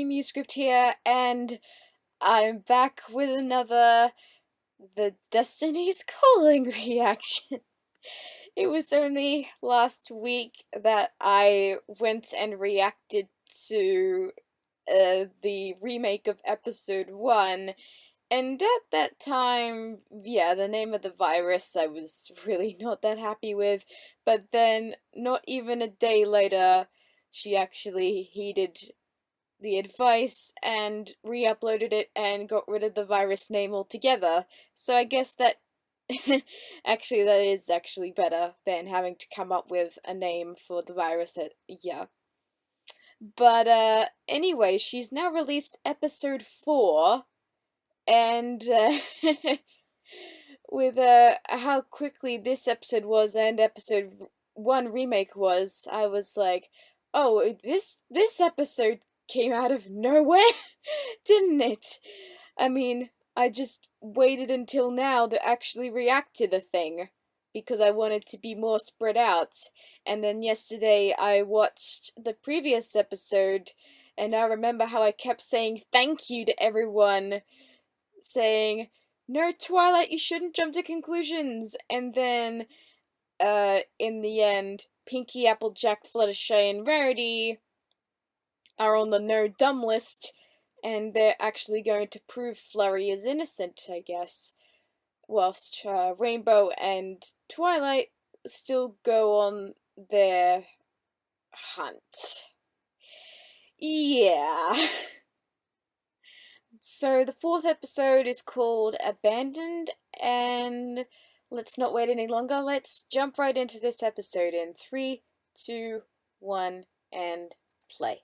MuseScript here, and I'm back with another The Destiny's Calling reaction. It was only last week that I went and reacted to the remake of episode 1, and at that time, yeah, the name of the virus I was really not that happy with, but then not even a day later, she actually heeded the advice and re-uploaded it and got rid of the virus name altogether. So I guess that actually that is actually better than having to come up with a name for the virus. Yeah. But anyway, she's now released episode 4, and with how quickly this episode was and episode 1 remake was, I was like, oh, this episode came out of nowhere, didn't it? I mean, I just waited until now to actually react to the thing, because I wanted to be more spread out, and then yesterday I watched the previous episode, and I remember how I kept saying thank you to everyone, saying, no, Twilight, you shouldn't jump to conclusions, and then, in the end, Pinky, Applejack, Fluttershy, and Rarity are on the no dumb list, and they're actually going to prove Flurry is innocent, I guess, whilst Rainbow and Twilight still go on their hunt. Yeah. So the 4th episode is called Abandoned, and let's not wait any longer, let's jump right into this episode in 3, 2, 1, and play.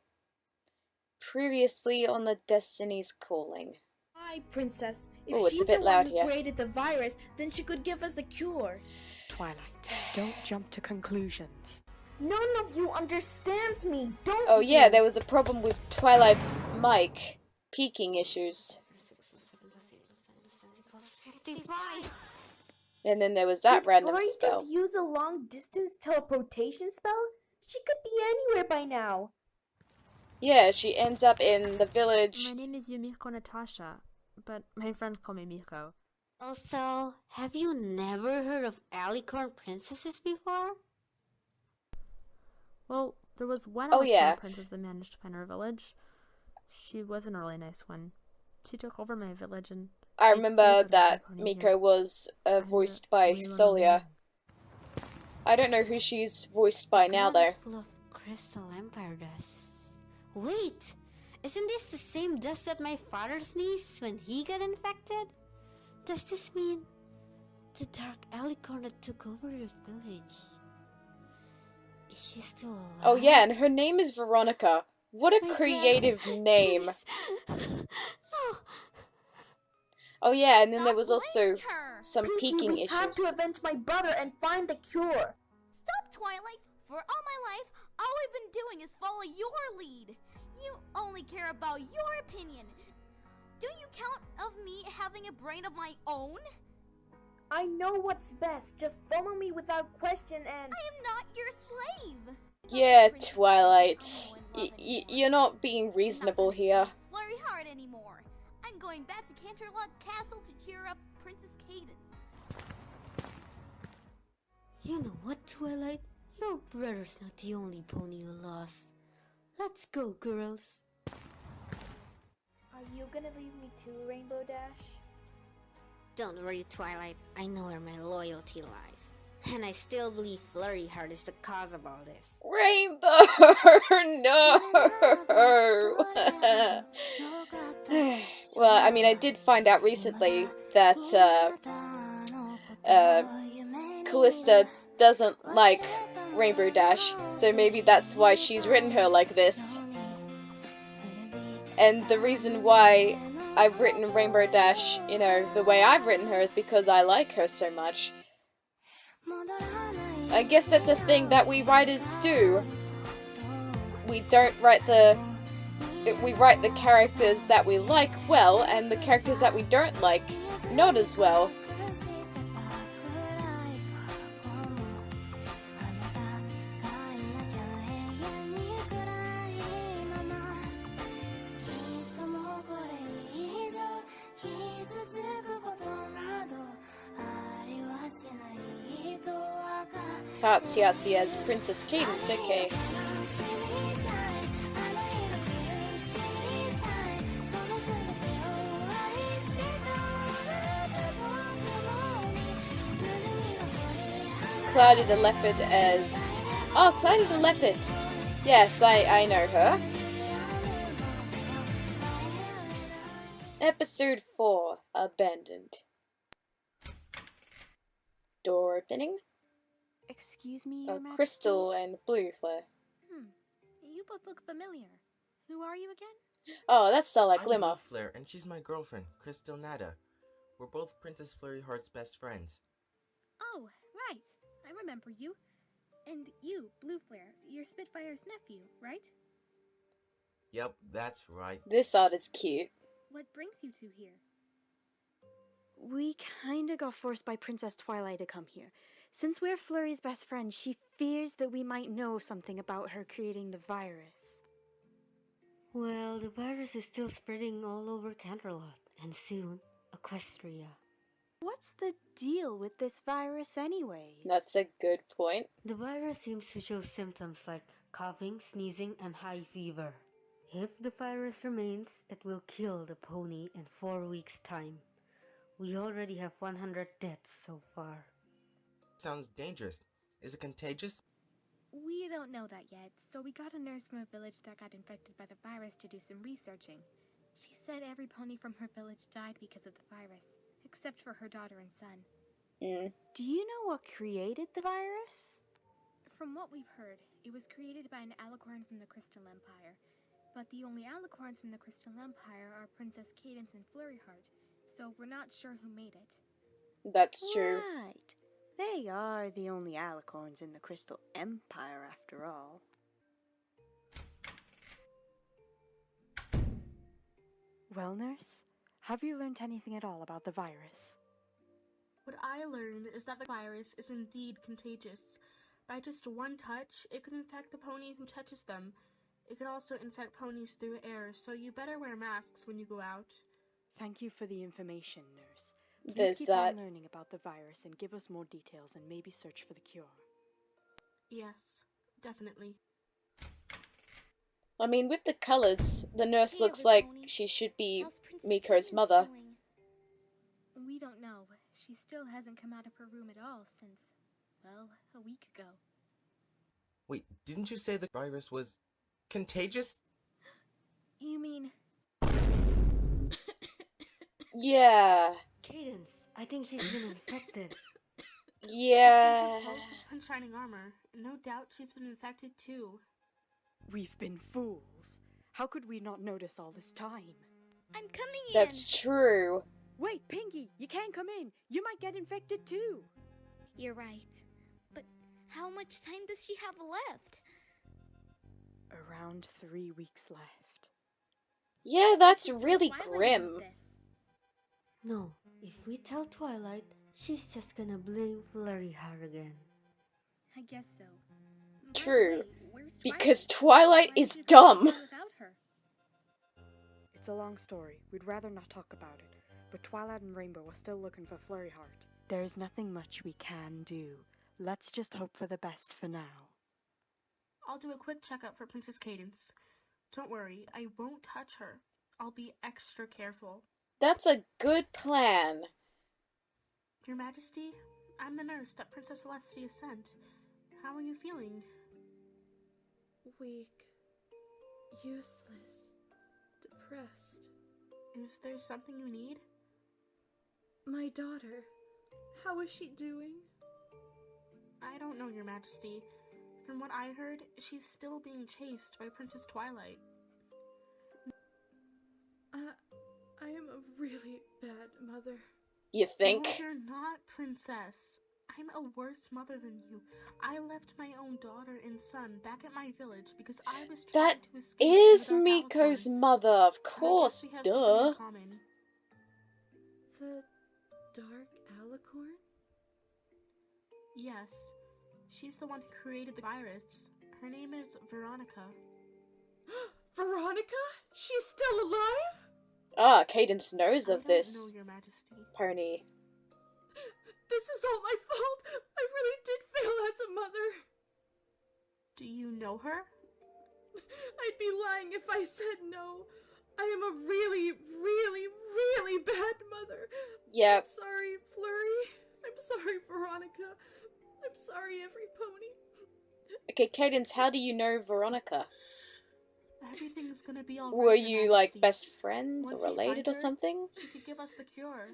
Previously on the Destiny's Calling. Hi, Princess. If it's she's a bit the loud one who here. created the virus, then she could give us the cure. Twilight, don't jump to conclusions. None of you understands me, don't Oh yeah, there was a problem with Twilight's mic. Peaking issues. And then there was that random Flurry spell. just use a long-distance teleportation spell? She could be anywhere by now. Yeah, she ends up in the village. My name is Yumiko Natasha, but my friends call me Miko. Also, have you never heard of alicorn princesses before? Well, there was one Oh, yeah. princess that managed to find our village. She wasn't a really nice one. She took over my village and... I remember that Miko was voiced by Solia. I don't know who she's voiced by now, though. Full of crystal empire dust. Wait! Isn't this the same dust that my father sneezed when he got infected? Does this mean the dark alicorn that took over the village? Is she still alive? Oh yeah, and her name is Veronica. What a creative name. No. Oh yeah, and then there was also some Pinky, peaking we have issues. to avenge my brother and find the cure. Stop, Twilight! For all my life, all I've been doing is follow your lead. You only care about your opinion. Do you count of me having a brain of my own? I know what's best. Just follow me without question and... I am not your slave. Yeah, Twilight. You're not being reasonable here. Flurry Heart anymore. I'm going back to Canterlot Castle to cheer up Princess Cadance. You know what, Twilight? Your brother's not the only pony you lost. Let's go, girls. Are you gonna leave me too, Rainbow Dash? Don't worry, Twilight. I know where my loyalty lies. And I still believe Flurry Heart is the cause of all this. Rainbow! No! Well, I mean, I did find out recently that, Callista doesn't like Rainbow Dash, so maybe that's why she's written her like this. And the reason why I've written Rainbow Dash, you know, the way I've written her is because I like her so much. I guess that's a thing that we writers do. We write the characters that we like well, and the characters that we don't like not as well. Heartsy Artsy as Princess Cadance, okay. Cloudy the Leopard as... Oh, Cloudy the Leopard! Yes, I know her. Episode 4, Abandoned. Door opening. Excuse me, Your Majesty? Crystal and Blue Flare. You both look familiar. Who are you again? Oh, that's Starlight I'm Glimmer. Blue Flare, and she's my girlfriend, Crystal Nada. We're both Princess Flurry Heart's best friends. Oh, right. I remember you. And you, Blue Flare, you're Spitfire's nephew, right? Yep, that's right. This art is cute. What brings you two here? We kinda got forced by Princess Twilight to come here. Since we're Flurry's best friend, she fears that we might know something about her creating the virus. Well, the virus is still spreading all over Canterlot, and soon, Equestria. What's the deal with this virus anyways? That's a good point. The virus seems to show symptoms like coughing, sneezing, and high fever. If the virus remains, it will kill the pony in 4 weeks' time. We already have 100 deaths so far. Sounds dangerous. Is it contagious? We don't know that yet, so we got a nurse from a village that got infected by the virus to do some researching. She said every pony from her village died because of the virus, except for her daughter and son. Do you know what created the virus? From what we've heard, it was created by an alicorn from the Crystal Empire. But the only alicorns from the Crystal Empire are Princess Cadance and Flurry Heart, so we're not sure who made it. That's true. Right. They are the only alicorns in the Crystal Empire, after all. Well, nurse, have you learned anything at all about the virus? What I learned is that the virus is indeed contagious. By just one touch, it could infect the pony who touches them. It could also infect ponies through air, so you better wear masks when you go out. Thank you for the information, nurse. Please There's keep that. on learning about the virus and give us more details and maybe search for the cure. Yes, definitely. I mean, with the colours, the nurse Hey, looks like Riccone. she should be How's Princess Miko's Cadance mother. doing? We don't know. She still hasn't come out of her room at all since, well, a week ago. Wait, didn't you say the virus was contagious? You mean... Yeah. Cadance, I think she's been infected. Yeah. Punch shining armor. No doubt she's been infected too. We've been fools. How could we not notice all this time? I'm coming in! That's true. Wait, Pinky, you can't come in. You might get infected too. You're right. But how much time does she have left? Around 3 weeks left. Yeah, that's Should tell really Twilight grim. about this. No, if we tell Twilight, she's just gonna blame Flurry Heart again. I guess so. By the True. way, where's Because Twilight? Twilight Why is did we dumb. go without her? It's a long story. We'd rather not talk about it. But Twilight and Rainbow are still looking for Flurry Heart. There is nothing much we can do. Let's just hope for the best for now. I'll do a quick checkup for Princess Cadance. Don't worry, I won't touch her. I'll be extra careful. That's a good plan. Your Majesty, I'm the nurse that Princess Celestia sent. How are you feeling? Weak. Useless. Depressed. Is there something you need? My daughter. How is she doing? I don't know, Your Majesty. From what I heard, she's still being chased by Princess Twilight. I am a really bad mother. You think? No, you're not, Princess. I'm a worse mother than you. I left my own daughter and son back at my village because I was trying That to escape is from the Dark Miko's Alicorn. mother, of And I guess course, we have something duh. in common. The Dark Alicorn? Yes. She's the one who created the virus. Her name is Veronica. Veronica? She's still alive? Ah, Cadance knows I of don't this know, Your Majesty. pony. This is all my fault. I really did fail as a mother. Do you know her? I'd be lying if I said no. I am a really, really, really bad mother. Yep. I'm sorry, Flurry. I'm sorry, Veronica. I'm sorry, every pony. Okay, Cadance, how do you know Veronica? Everything's gonna be alright. Were Your you, like, Majesty. best friends Once or we related find or her, something? She could give us the cure.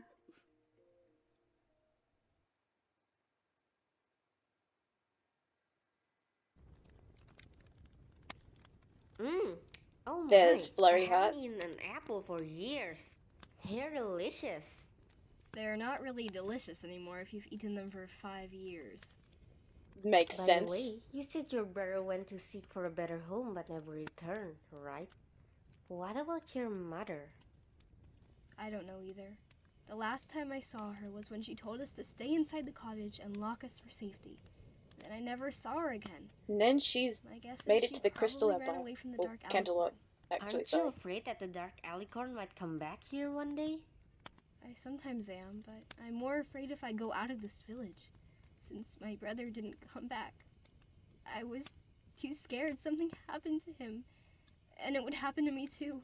Oh There's my, Flurry I Heart. haven't eaten an apple for years. They're delicious. They're not really delicious anymore if you've eaten them for 5 years. Makes By sense. the way, you said your brother went to seek for a better home but never returned, right? What about your mother? I don't know either. The last time I saw her was when she told us to stay inside the cottage and lock us for safety. Then I never saw her again. And then she's My guess made is it she to the Crystal probably ran Empire. away from the Or Dark Canterlot, Alicorn. actually, Aren't you sorry. afraid that the Dark Alicorn might come back here one day? I sometimes am, but I'm more afraid if I go out of this village, since my brother didn't come back. I was too scared something happened to him, and it would happen to me too.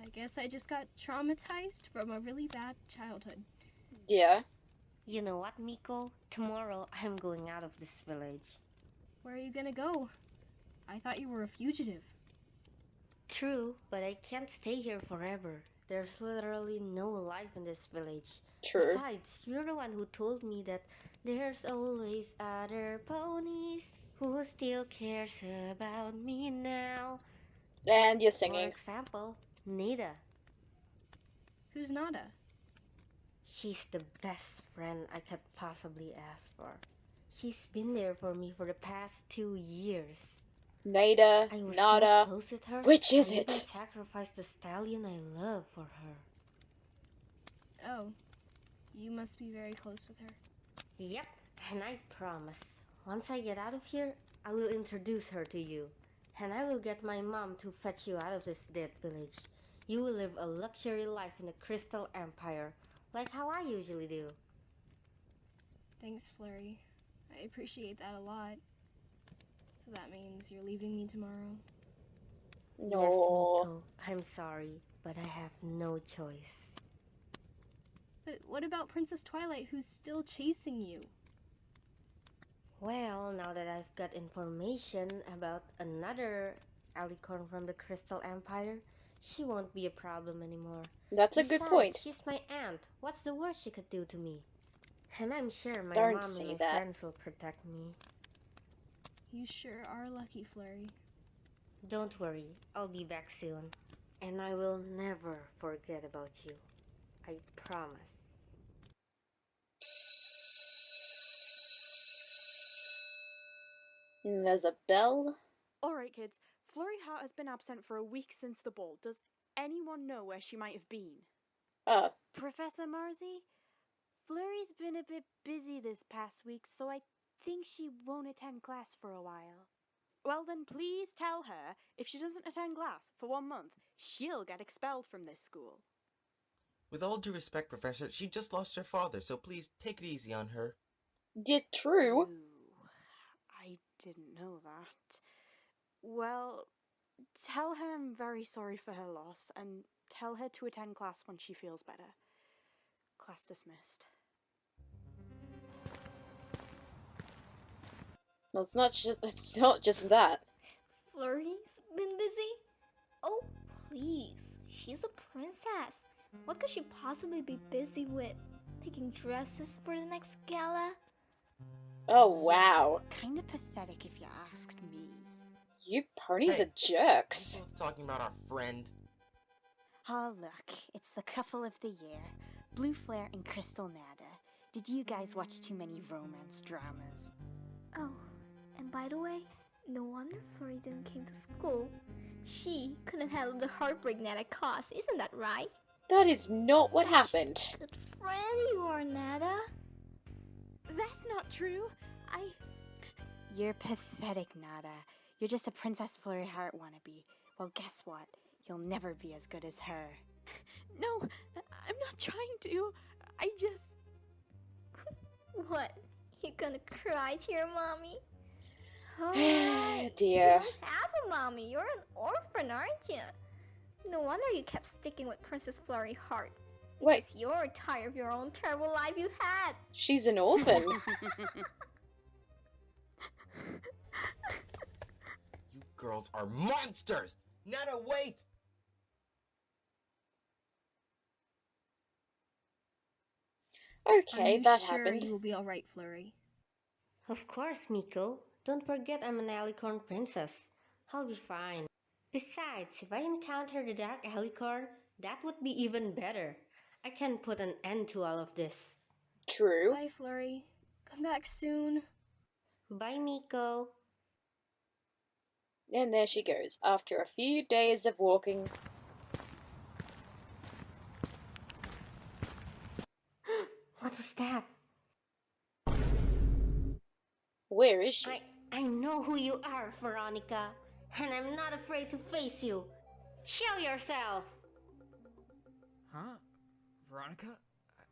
I guess I just got traumatized from a really bad childhood. Yeah. You know what, Miko? Tomorrow I'm going out of this village. Where are you gonna go? I thought you were a fugitive. True, but I can't stay here forever. There's literally no life in this village. True. Besides, you're the one who told me that there's always other ponies who still cares about me now. And you're For singing. example, Nada. Who's Nada? She's the best friend I could possibly ask for. She's been there for me for the past 2 years. Nada, I was Nada. so close with her. Which is I it? even sacrificed the stallion I love for her. Oh, you must be very close with her. Yep, and I promise, once I get out of here, I will introduce her to you. And I will get my mom to fetch you out of this dead village. You will live a luxury life in the Crystal Empire, like how I usually do. Thanks, Flurry. I appreciate that a lot. So that means you're leaving me tomorrow? No. Yes, Miko, I'm sorry, but I have no choice. But what about Princess Twilight, who's still chasing you? Well, now that I've got information about another alicorn from the Crystal Empire, she won't be a problem anymore. That's a good Besides, point. she's my aunt. What's the worst she could do to me? And I'm sure my Don't mom say and my that. friends will protect me. You sure are lucky, Flurry. Don't worry, I'll be back soon. And I will never forget about you. I promise. And there's a bell. Alright, kids. Flurry Heart has been absent for a week since the ball. Does anyone know where she might have been? Professor Marzi? Flurry's been a bit busy this past week, so I think she won't attend class for a while. Well then, please tell her if she doesn't attend class for 1 month, she'll get expelled from this school. With all due respect, Professor, she just lost her father, so please take it easy on her. Yeah, true. Ooh, I didn't know that. Well, tell her I'm very sorry for her loss, and tell her to attend class when she feels better. Class dismissed. Well, it's not just that. Flurry's been busy? Oh, please. She's a princess. What could she possibly be busy with? Picking dresses for the next gala? Oh, wow. Kinda pathetic if you asked me. You ponies Hey, are jerks. We're talking about our friend. Oh, look. It's the couple of the year. Blue Flare and Crystal Nada. Did you guys watch too many romance dramas? Oh, and by the way, no wonder Flurry didn't came to school. She couldn't handle the heartbreak Nada caused, isn't that right? That is not what happened. Good friend you are, Nada. That's not true. You're pathetic, Nada. You're just a Princess Flurry Heart wannabe. Well, guess what? You'll never be as good as her. No, I'm not trying to. I just... What? You gonna cry to your mommy? Oh, right. You Dear. don't have a mommy. You're an orphan, aren't you? No wonder you kept sticking with Princess Flurry Heart. Wait. Because you're tired of your own terrible life you had. She's an orphan. You girls are monsters! Nada, wait! Okay, that sure happened. You will be alright, Flurry. Of course, Miko. Don't forget I'm an alicorn princess. I'll be fine. Besides, if I encounter the Dark Alicorn, that would be even better. I can put an end to all of this. True. Bye, Flurry. Come back soon. Bye, Miko. And there she goes, after a few days of walking. What was that? Where is she? I know who you are, Veronica. And I'm not afraid to face you. Show yourself! Huh? Veronica?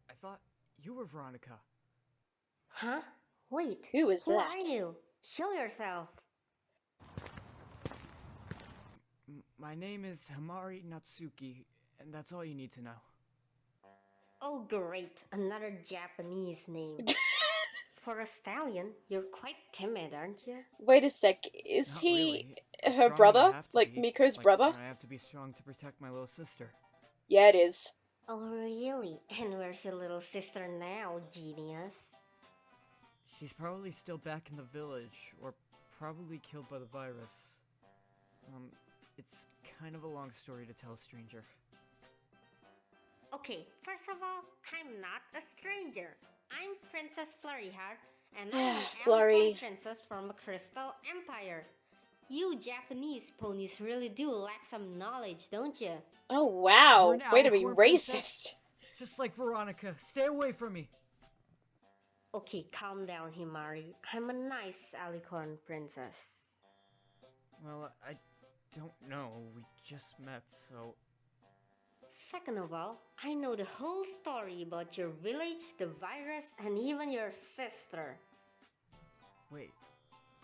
I thought you were Veronica. Huh? Wait. Who is that? Who are you? Show yourself. My name is Hamari Natsuki, and that's all you need to know. Oh great, another Japanese name. For a stallion, you're quite timid, aren't you? Wait a sec, is Not he really. her Strong brother? I have to Like be. Miko's Like, brother? I have to be strong to protect my little sister. Yeah, it is. Oh really? And where's your little sister now, genius? She's probably still back in the village, or probably killed by the virus. It's kind of a long story to tell a stranger. Okay, first of all, I'm not a stranger. I'm Princess Flurry Heart, and I'm an Flurry. alicorn princess from a crystal empire. You Japanese ponies really do lack some knowledge, don't you? Oh wow, You're an way to be alicorn racist. princess? Just like Veronica. Stay away from me. Okay, calm down, Himari. I'm a nice alicorn princess. Well, I don't know. We just met, so... Second of all, I know the whole story about your village, the virus, and even your sister. Wait,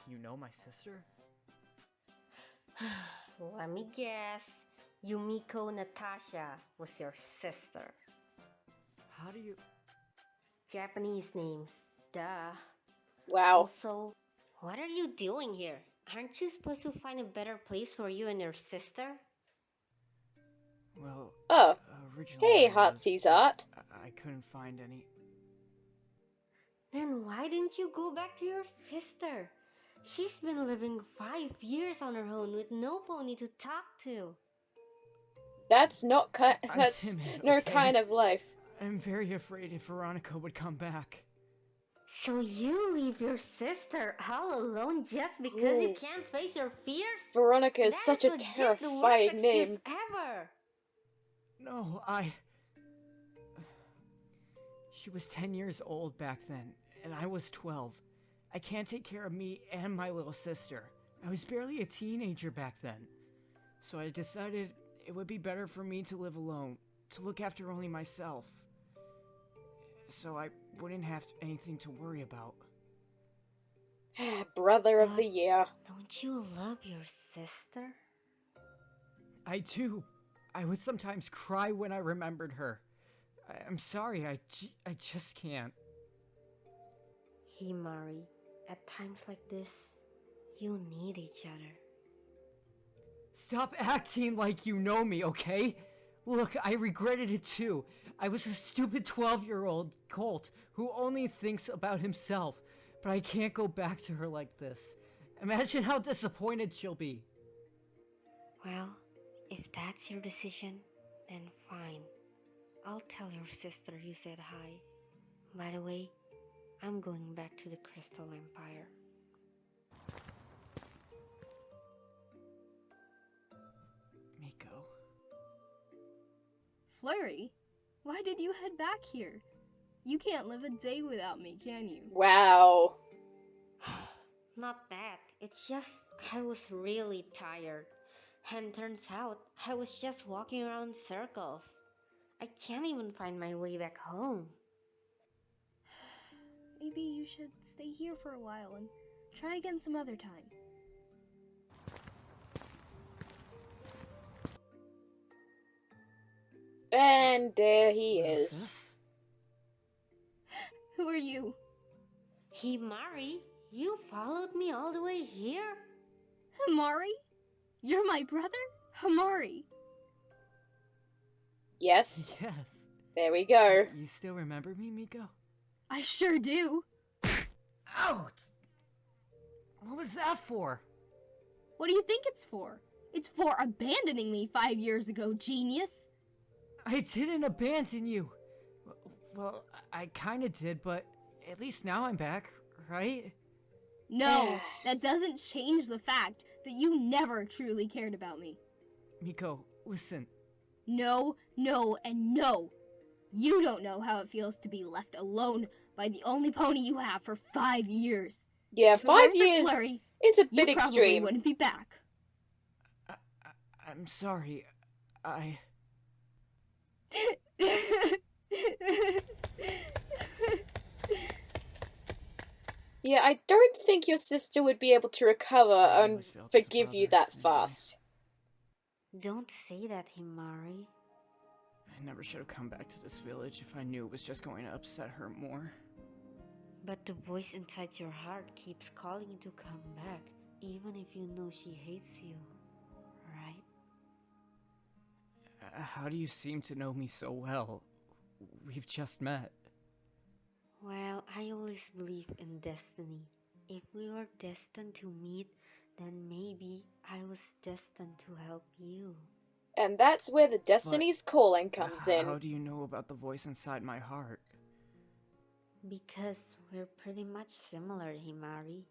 you know my sister? Let me guess. Yumiko Natasha was your sister. How do you... Japanese names, duh. Wow. Also, what are you doing here? Aren't you supposed to find a better place for you and your sister? Well, Oh. originally Hey, I was, Heartsease Art. I couldn't find any. Then why didn't you go back to your sister? She's been living 5 years on her own with no pony to talk to. That's not I'm that's timid, no okay? kind of life. I'm very afraid if Veronica would come back. So you leave your sister all alone just because you Ooh. can't face your fears? Veronica is That such a legit the worst terrifying excuse name. ever. No, She was 10 years old back then, and I was 12. I can't take care of me and my little sister. I was barely a teenager back then. So I decided it would be better for me to live alone, to look after only myself. So I wouldn't have anything to worry about. Brother of the year. Don't you love your sister? I do. I would sometimes cry when I remembered her. I'm sorry, I just can't. Himari, at times like this, you need each other. Stop acting like you know me, okay? Look, I regretted it too. I was a stupid 12-year-old colt who only thinks about himself. But I can't go back to her like this. Imagine how disappointed she'll be. Well, if that's your decision, then fine. I'll tell your sister you said hi. By the way, I'm going back to the Crystal Empire. Miko. Flurry, why did you head back here? You can't live a day without me, can you? Wow. Not that. It's just I was really tired. And turns out I was just walking around in circles. I can't even find my way back home. maybe you should stay here for a while and try again some other time. And there he is. Who are you? Himari, you followed me all the way here? Himari? You're my brother? Himari. Yes. Yes. There we go. You still remember me, Miko? I sure do. Ouch! What was that for? What do you think it's for? It's for abandoning me 5 years ago, genius. I didn't abandon you. Well, I kinda did, but at least now I'm back, right? No, that doesn't change the fact that you never truly cared about me. Miko, listen. No, no, and no. You don't know how it feels to be left alone by the only pony you have for 5 years. Yeah, If it weren't 5 for years Flurry, is a bit you probably extreme. wouldn't be back. I'm sorry. Yeah, I don't think your sister would be able to recover and forgive you that fast. Don't say that, Himari. I never should have come back to this village if I knew it was just going to upset her more. But the voice inside your heart keeps calling you to come back, even if you know she hates you, right? How do you seem to know me so well? We've just met. Well, I always believe in destiny. If we were destined to meet, then maybe I was destined to help you. And that's where the Destiny's Calling comes in. How do you know about the voice inside my heart? Because we're pretty much similar, Himari.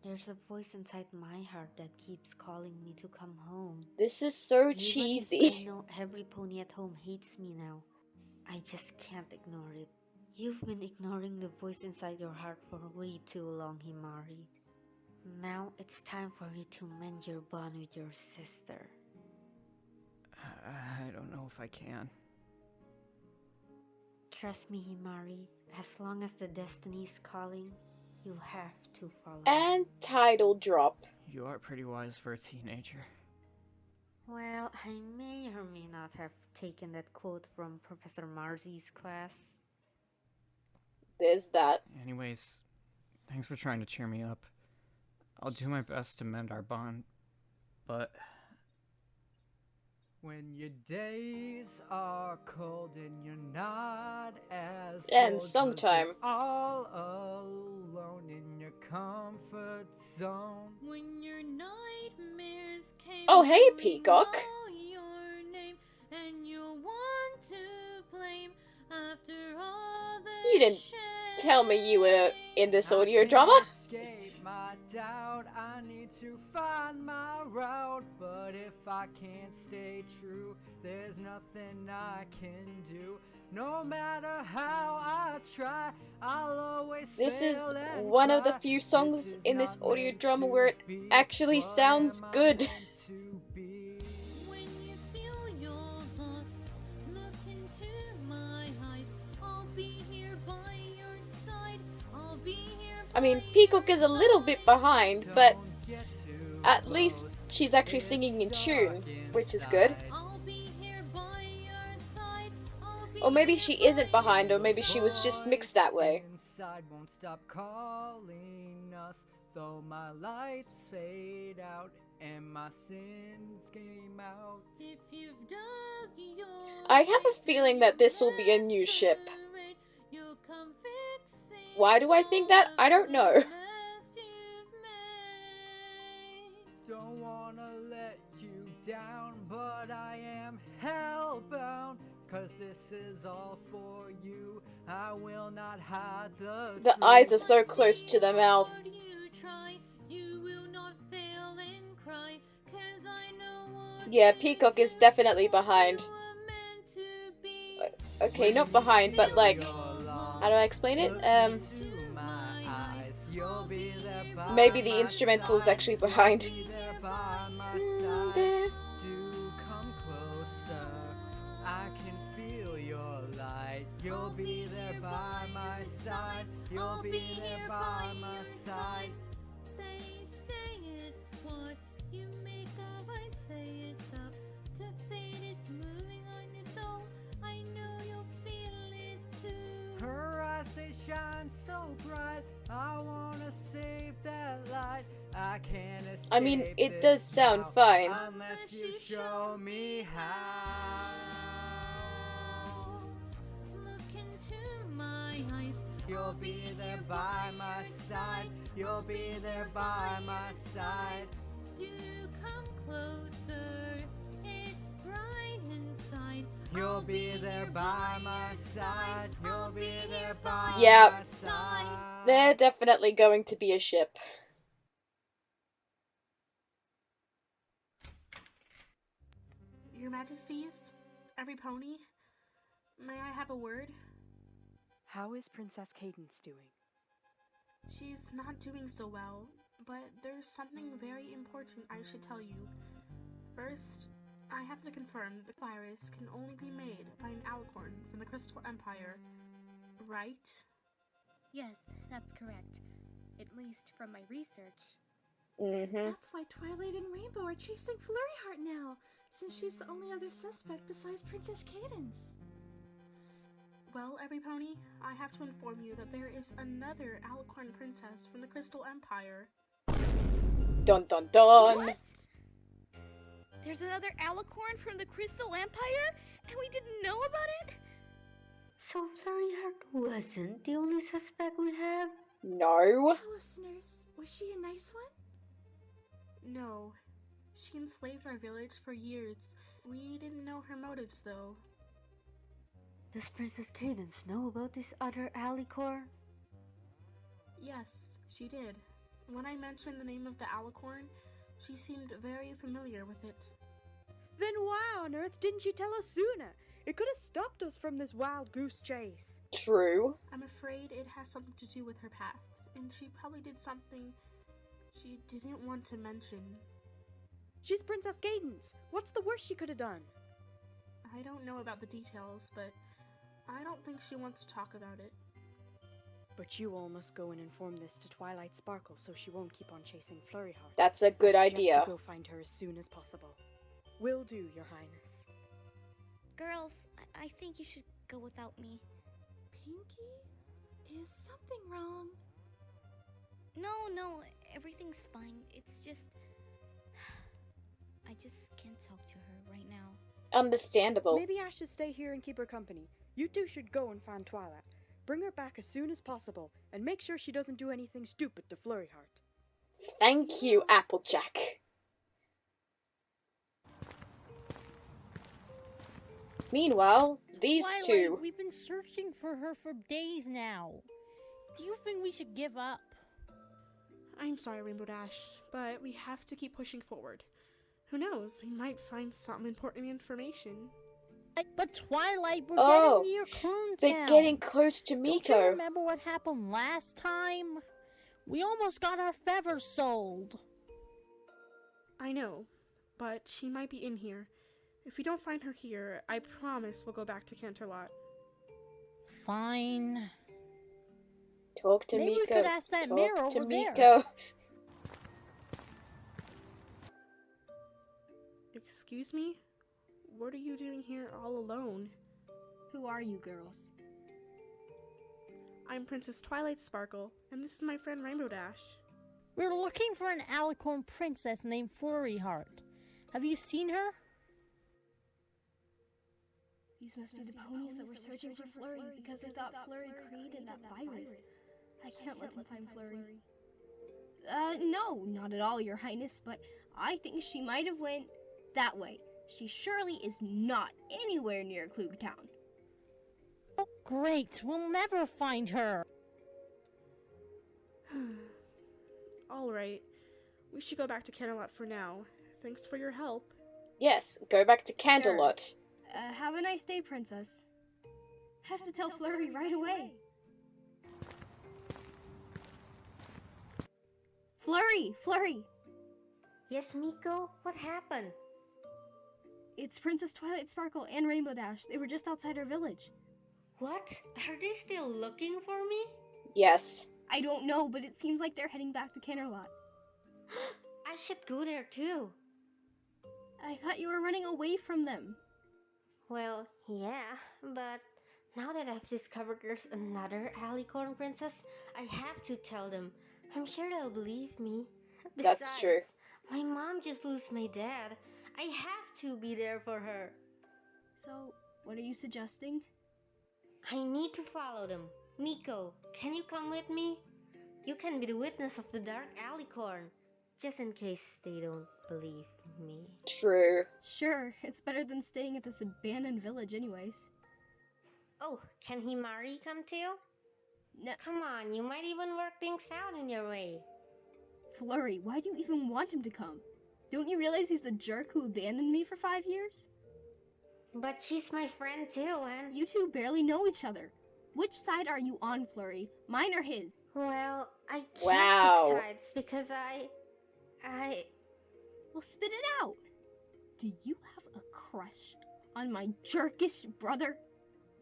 There's a voice inside my heart that keeps calling me to come home. This is so Even cheesy. if I know every pony at home hates me now, I just can't ignore it. You've been ignoring the voice inside your heart for way too long, Himari. Now it's time for you to mend your bond with your sister. I don't know if I can. Trust me, Himari. As long as the destiny is calling, you have to follow. And title drop. You are pretty wise for a teenager. Well, I may or may not have taken that quote from Professor Marzi's class. There's that. Anyways, thanks for trying to cheer me up. I'll do my best to mend our bond, but... When your days are cold and you're not as And cold song 'cause time. you're all alone in your comfort zone. When your nightmares came Oh, hey, to Peacock. know your name, and you want to blame after all the You didn't tell me you were in this audio drama. Escape my doubt, I need to find my route. But if I can't stay true, there's nothing I can do. No matter how I try, I'll always This fail is and one of the cry. few songs in this audio drama where it actually sounds good. When you feel you're lost, look into my eyes. I'll be here by your side. I'll be here. I mean, Peacock is a little bit behind, but at least she's actually singing in tune, which is good. I'll be here by your side. I'll be Or maybe she isn't behind, or maybe she was just mixed that way. Inside won't stop calling us, though my lights fade out and my sins came out. If you've dug your I have a feeling that this will be a new ship. you'll come fixing Why do I think that? I don't know. mess you've made. Don't wanna let you down, but I am hellbound. 'Cause this is all for you. I will not hide the The eyes are so close to the mouth. You try, you will not fail and cry, 'cause I know what Yeah, Peacock is definitely behind. Okay, not behind, but like, how do I explain it? Maybe the instrumental is actually behind. There. I can feel your light. You'll be there by my side. You'll be there by my side. They say it's what you make of. I say it's up to fate. It's moving on your soul. I know you'll feel it too. Her eyes, they shine so bright. I wanna save that light. I can't escape. I mean, it this does sound now fine. unless you show me how. Look into my eyes. You'll be there by my side. You'll be there by my side. Do come closer. It's bright inside. You'll be there by my side. You'll be there by Yeah. my side. They're definitely going to be a ship. Your Majesties, every pony, may I have a word? How is Princess Cadance doing? She's not doing so well, but there's something very important I should tell you. First, I have to confirm that the virus can only be made by an alicorn from the Crystal Empire, right? Yes, that's correct. At least from my research. That's why Twilight and Rainbow are chasing Flurry Heart now, since she's the only other suspect besides Princess Cadance. Well, every pony, I have to inform you that there is another alicorn princess from the Crystal Empire. Dun dun dun! What? There's another alicorn from the Crystal Empire? And we didn't know about it? So Flurry Heart wasn't the only suspect we have? No. Tell us, nurse, was she a nice one? No. She enslaved our village for years. We didn't know her motives, though. Does Princess Cadance know about this other alicorn? Yes, she did. When I mentioned the name of the alicorn, she seemed very familiar with it. Then why on earth didn't you tell us sooner? It could have stopped us from this wild goose chase. True. I'm afraid it has something to do with her past, and she probably did something she didn't want to mention. She's Princess Cadance. What's the worst she could have done? I don't know about the details, but I don't think she wants to talk about it. But you all must go and inform this to Twilight Sparkle so she won't keep on chasing Flurry Heart. That's a good idea. Just to go find her as soon as possible. Will do, Your Highness. Girls, I think you should go without me. Pinky? Is something wrong? No, everything's fine. It's just... I just can't talk to her right now. Understandable. Maybe I should stay here and keep her company. You two should go and find Twilight. Bring her back as soon as possible, and make sure she doesn't do anything stupid to Flurry Heart. Thank you, Applejack. Meanwhile, these Twilight, two... We've been searching for her for days now. Do you think we should give up? I'm sorry, Rainbow Dash, but we have to keep pushing forward. Who knows, we might find some important information. But Twilight, we're Oh, getting near Coontown. they're getting close to Don't you Miko. remember what happened last time? We almost got our feathers sold. I know, but she might be in here. If we don't find her here, I promise we'll go back to Canterlot. Fine. Talk to Maybe Miko. we could ask that Talk mirror to over Miko. there. Excuse me? What are you doing here all alone? Who are you girls? I'm Princess Twilight Sparkle, and this is my friend Rainbow Dash. We're looking for an alicorn princess named Flurry Heart. Have you seen her? These must be the ponies that were searching for Flurry because they thought Flurry created that virus. I can't let them find Flurry. No, not at all, Your Highness, but I think she might have went that way. She surely is not anywhere near Town. Oh, great. We'll never find her. Alright, we should go back to Canterlot for now. Thanks for your help. Yes, go back to Canterlot. Have a nice day, Princess. Have to tell Flurry right away. Flurry! Yes, Miko? What happened? It's Princess Twilight Sparkle and Rainbow Dash. They were just outside our village. What? Are they still looking for me? Yes. I don't know, but it seems like they're heading back to Canterlot. I should go there too. I thought you were running away from them. Well, yeah, but now that I've discovered there's another alicorn princess, I have to tell them. I'm sure they'll believe me. Besides, That's true. my mom just lost my dad. I have to be there for her. So, what are you suggesting? I need to follow them. Miko, can you come with me? You can be the witness of the Dark Alicorn, just in case they don't believe me. True. Sure, it's better than staying at this abandoned village anyways. Oh, can Himari come too? No. Come on, you might even work things out in your way. Flurry, why do you even want him to come? Don't you realize he's the jerk who abandoned me for 5 years? But she's my friend too, and... You two barely know each other. Which side are you on, Flurry? Mine or his? Well, I can't Wow. pick sides because I... Well, spit it out. Do you have a crush on my jerkish brother?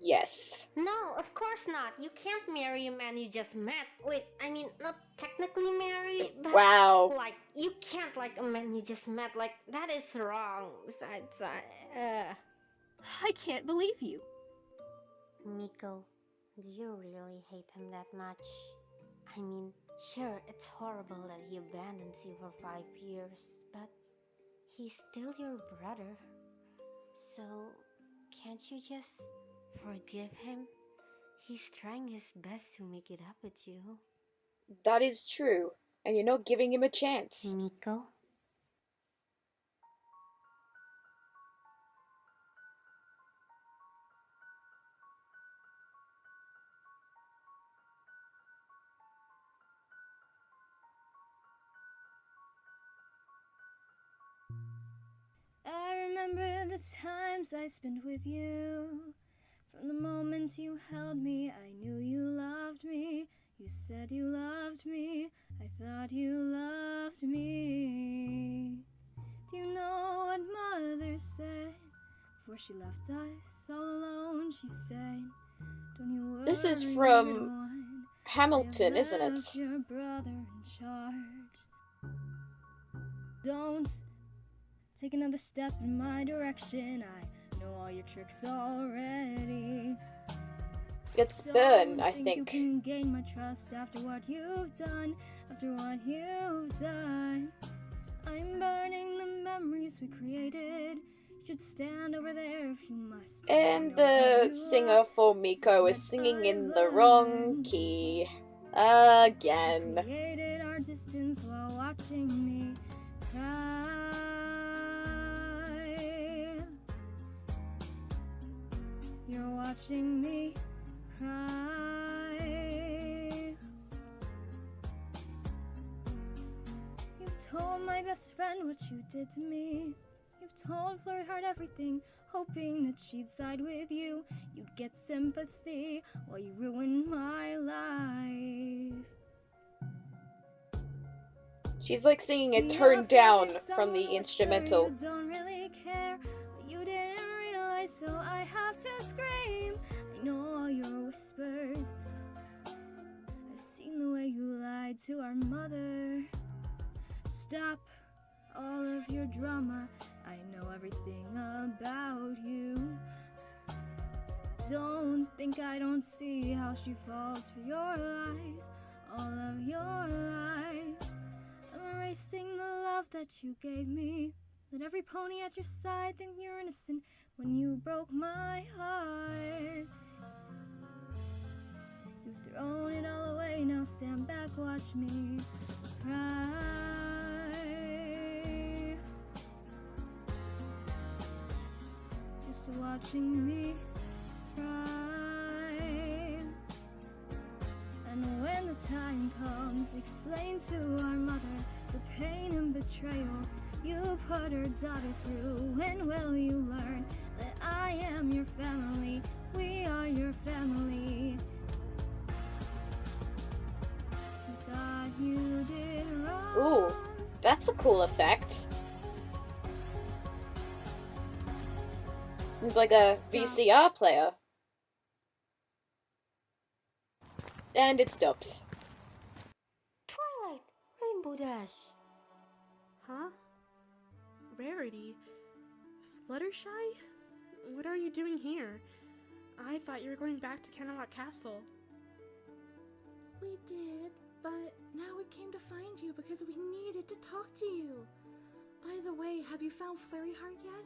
Yes. No, of course not. You can't marry a man you just met. Wait, I mean, not technically marry, but... Wow. Like, you can't like a man you just met. Like, that is wrong. Besides, I can't believe you. Miko, do you really hate him that much? I mean, sure, it's horrible that he abandons you for 5 years, but he's still your brother. So, can't you just forgive him? He's trying his best to make it up with you. That is true. And you're not giving him a chance. Miko? I remember the times I spent with you. From the moment you held me, I knew you loved me. You said you loved me. I thought you loved me. Do you know what Mother said? Before she left us all alone, she said, don't you worry, This is little from one. Hamilton, I have isn't it? left your brother in charge. Don't take another step in my direction. I know all your tricks already. It's Burn, I You think. can gain my trust after what you've done. After what you've done, I'm burning the memories we created. You should stand over there if you must. And the singer for Miko is singing in the wrong key. Again. Created our distance while watching me cry. You're watching me cry. You've told my best friend what you did to me. You've told Flurry Heart everything, hoping that she'd side with you. You'd get sympathy while you ruined my life. She's like singing it turned down from the instrumental. You don't really care, but you didn't realize, so I have to scream. I know all your whispers. I've seen the way you lied to our mother. Stop all of your drama. I know everything about you. Don't think I don't see how she falls for your lies. All of your lies. I'm erasing the love that you gave me. Let every pony at your side think you're innocent when you broke my heart. You've thrown it all away, now stand back, watch me cry. Just watching me cry. And when the time comes, explain to our mother the pain and betrayal you put her daughter through. When will you learn that I am your family? We are your family. You thought you did wrong. Ooh, that's a cool effect. Like a VCR player. And it stops. Twilight! Rainbow Dash! Huh? Rarity? Fluttershy? What are you doing here? I thought you were going back to Camelot Castle. We did, but now we came to find you because we needed to talk to you. By the way, have you found Flurry Heart yet?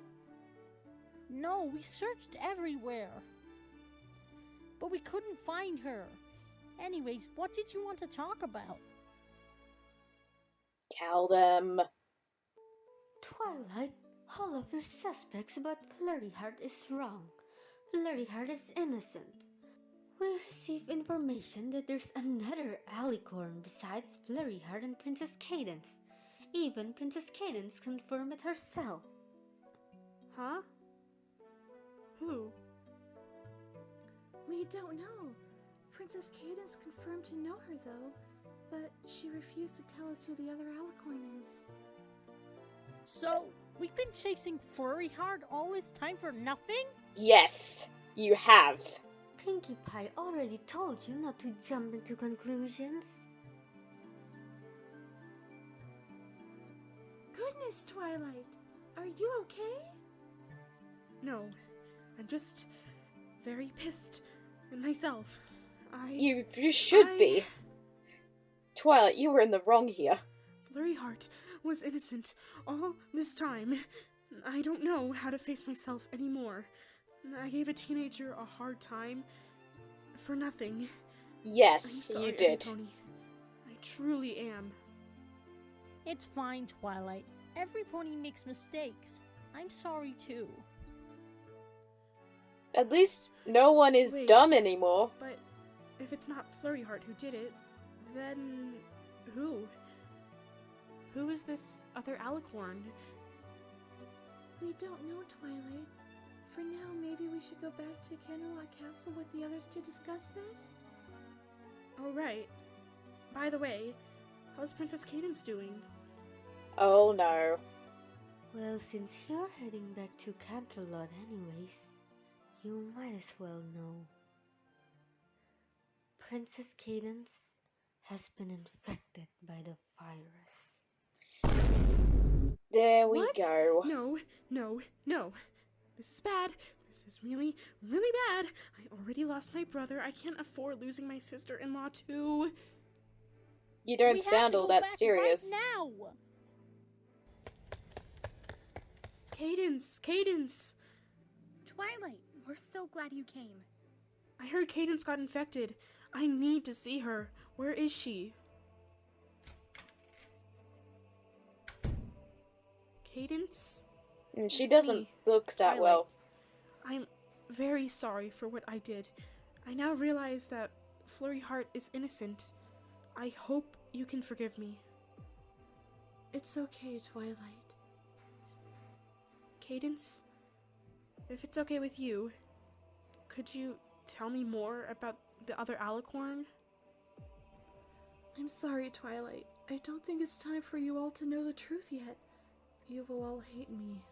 No, we searched everywhere. But we couldn't find her. Anyways, what did you want to talk about? Tell them. Twilight, all of your suspects about Flurry Heart is wrong. Flurry Heart is innocent. We receive information that there's another alicorn besides Flurry Heart and Princess Cadance. Even Princess Cadance confirmed it herself. Huh? Who? We don't know. Princess Cadance confirmed to know her though, but she refused to tell us who the other alicorn is. So, we've been chasing Flurry Heart all this time for nothing? Yes, you have. Pinkie Pie already told you not to jump into conclusions. Goodness, Twilight! Are you okay? No, I'm just very pissed at myself. You should be. Twilight, you were in the wrong here. Flurry Heart was innocent all this time. I don't know how to face myself anymore. I gave a teenager a hard time for nothing. Yes, I'm sorry, you did. Pony. I truly am. It's fine, Twilight. Every pony makes mistakes. I'm sorry too. At least no one is dumb anymore. But if it's not Flurry Heart who did it, then who? Who is this other alicorn? We don't know, Twilight. For now, maybe we should go back to Camelot Castle with the others to discuss this? Oh, right. By the way, how's Princess Cadance doing? Oh no. Well, since you're heading back to Canterlot anyways, you might as well know. Princess Cadance has been infected by the virus. There we What? go. No, no, no. This is bad. This is really, really bad. I already lost my brother. I can't afford losing my sister-in-law too. You don't sound all that serious. Right now. Cadance! Cadance! Twilight, we're so glad you came. I heard Cadance got infected. I need to see her. Where is she? Cadance? She It's doesn't me, look that Twilight. well. I'm very sorry for what I did. I now realize that Flurry Heart is innocent. I hope you can forgive me. It's okay, Twilight. Cadance, if it's okay with you, could you tell me more about the other alicorn? I'm sorry, Twilight. I don't think it's time for you all to know the truth yet. You will all hate me.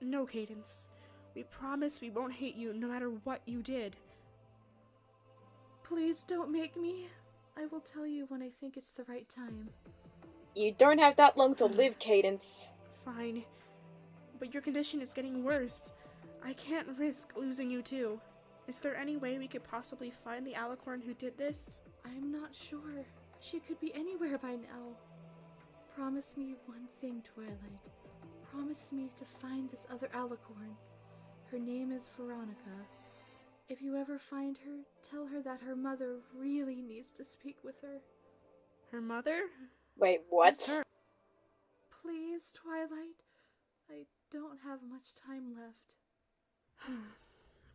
No, Cadance. We promise we won't hate you no matter what you did. Please don't make me. I will tell you when I think it's the right time. You don't have that long to live, Cadance. Fine. But your condition is getting worse. I can't risk losing you too. Is there any way we could possibly find the alicorn who did this? I'm not sure. She could be anywhere by now. Promise me one thing, Twilight. Promise me to find this other alicorn. Her name is Veronica. If you ever find her, tell her that her mother really needs to speak with her. Her mother? Wait, what? Who's her? Please, Twilight. I don't have much time left.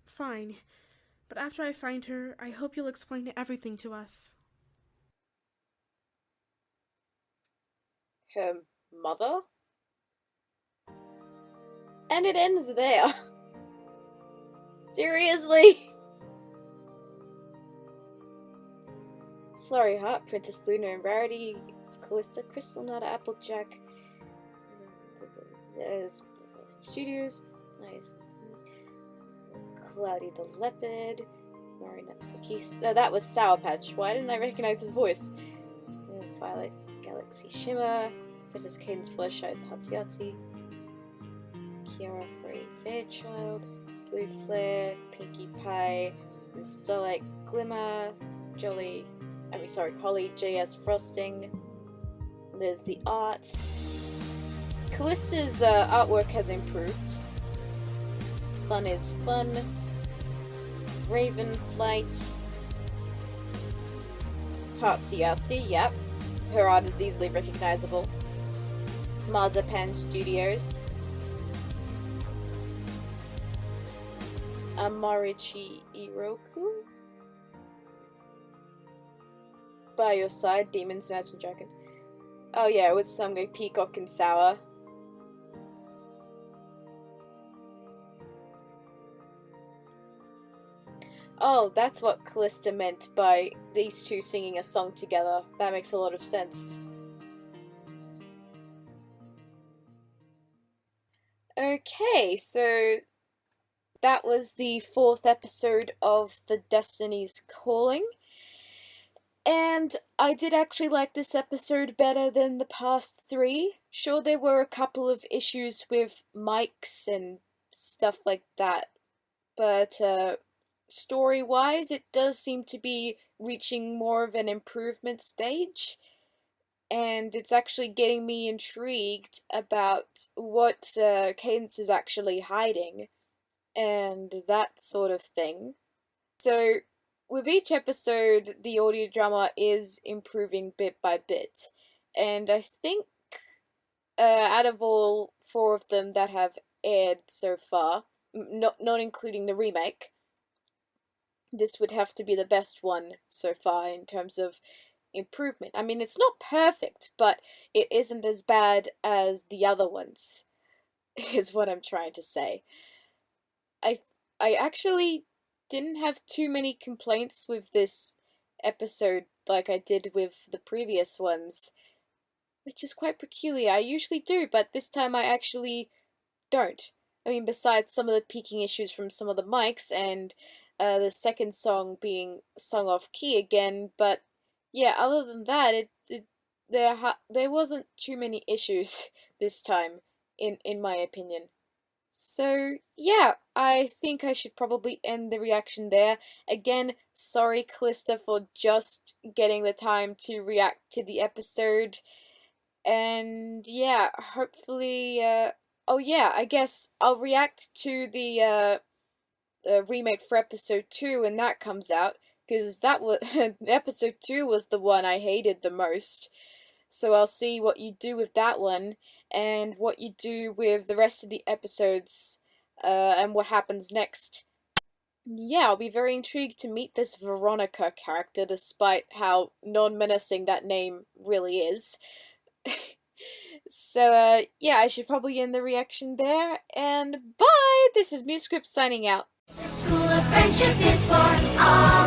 Fine. But after I find her, I hope you'll explain everything to us. Her mother? And it ends there. Seriously? Flurry Heart, Princess Luna and Rarity, Callista, Crystal Nutter, Applejack. There's Studios. Nice. Cloudy the Leopard. Natsuki. That was Sour Patch. Why didn't I recognize his voice? Violet Galaxy Shimmer. Princess Cadance Fluttershy's Hatsuatsu. Kiara Free Fairchild. Blue Flare. Pinkie Pie. And Starlight Glimmer. Holly JS Frosting. There's the art. Callista's artwork has improved. Fun is fun. Raven Flight. Hatsuatsu, yep. Her art is easily recognizable. Marzipan Studios. Amarichi Iroku. By Your Side, Demons, Magic and Dragons. Oh yeah, it was some guy Peacock and Sour. Oh, that's what Callista meant by these two singing a song together. That makes a lot of sense. Okay, so that was the 4th episode of The Destiny's Calling. And I did actually like this episode better than the past 3. Sure, there were a couple of issues with mics and stuff like that, but story-wise, it does seem to be reaching more of an improvement stage, and it's actually getting me intrigued about what Cadance is actually hiding, and that sort of thing. So, with each episode, the audio drama is improving bit by bit, and I think out of all 4 of them that have aired so far, not including the remake, this would have to be the best one so far in terms of improvement. I mean, it's not perfect, but it isn't as bad as the other ones, is what I'm trying to say. I actually didn't have too many complaints with this episode like I did with the previous ones, which is quite peculiar. I usually do, but this time I actually don't. I mean, besides some of the peaking issues from some of the mics and the second song being sung off key again, but yeah, other than that, there wasn't too many issues this time, in my opinion. So, yeah, I think I should probably end the reaction there. Again, sorry Callista for just getting the time to react to the episode. And yeah, hopefully, oh yeah, I guess I'll react to the remake for episode 2 when that comes out, because that was episode 2 was the one I hated the most. So I'll see what you do with that one, and what you do with the rest of the episodes, and what happens next. Yeah, I'll be very intrigued to meet this Veronica character, despite how non-menacing that name really is. So, yeah, I should probably end the reaction there, and bye! This is MuseScript signing out. The School of Friendship is for all.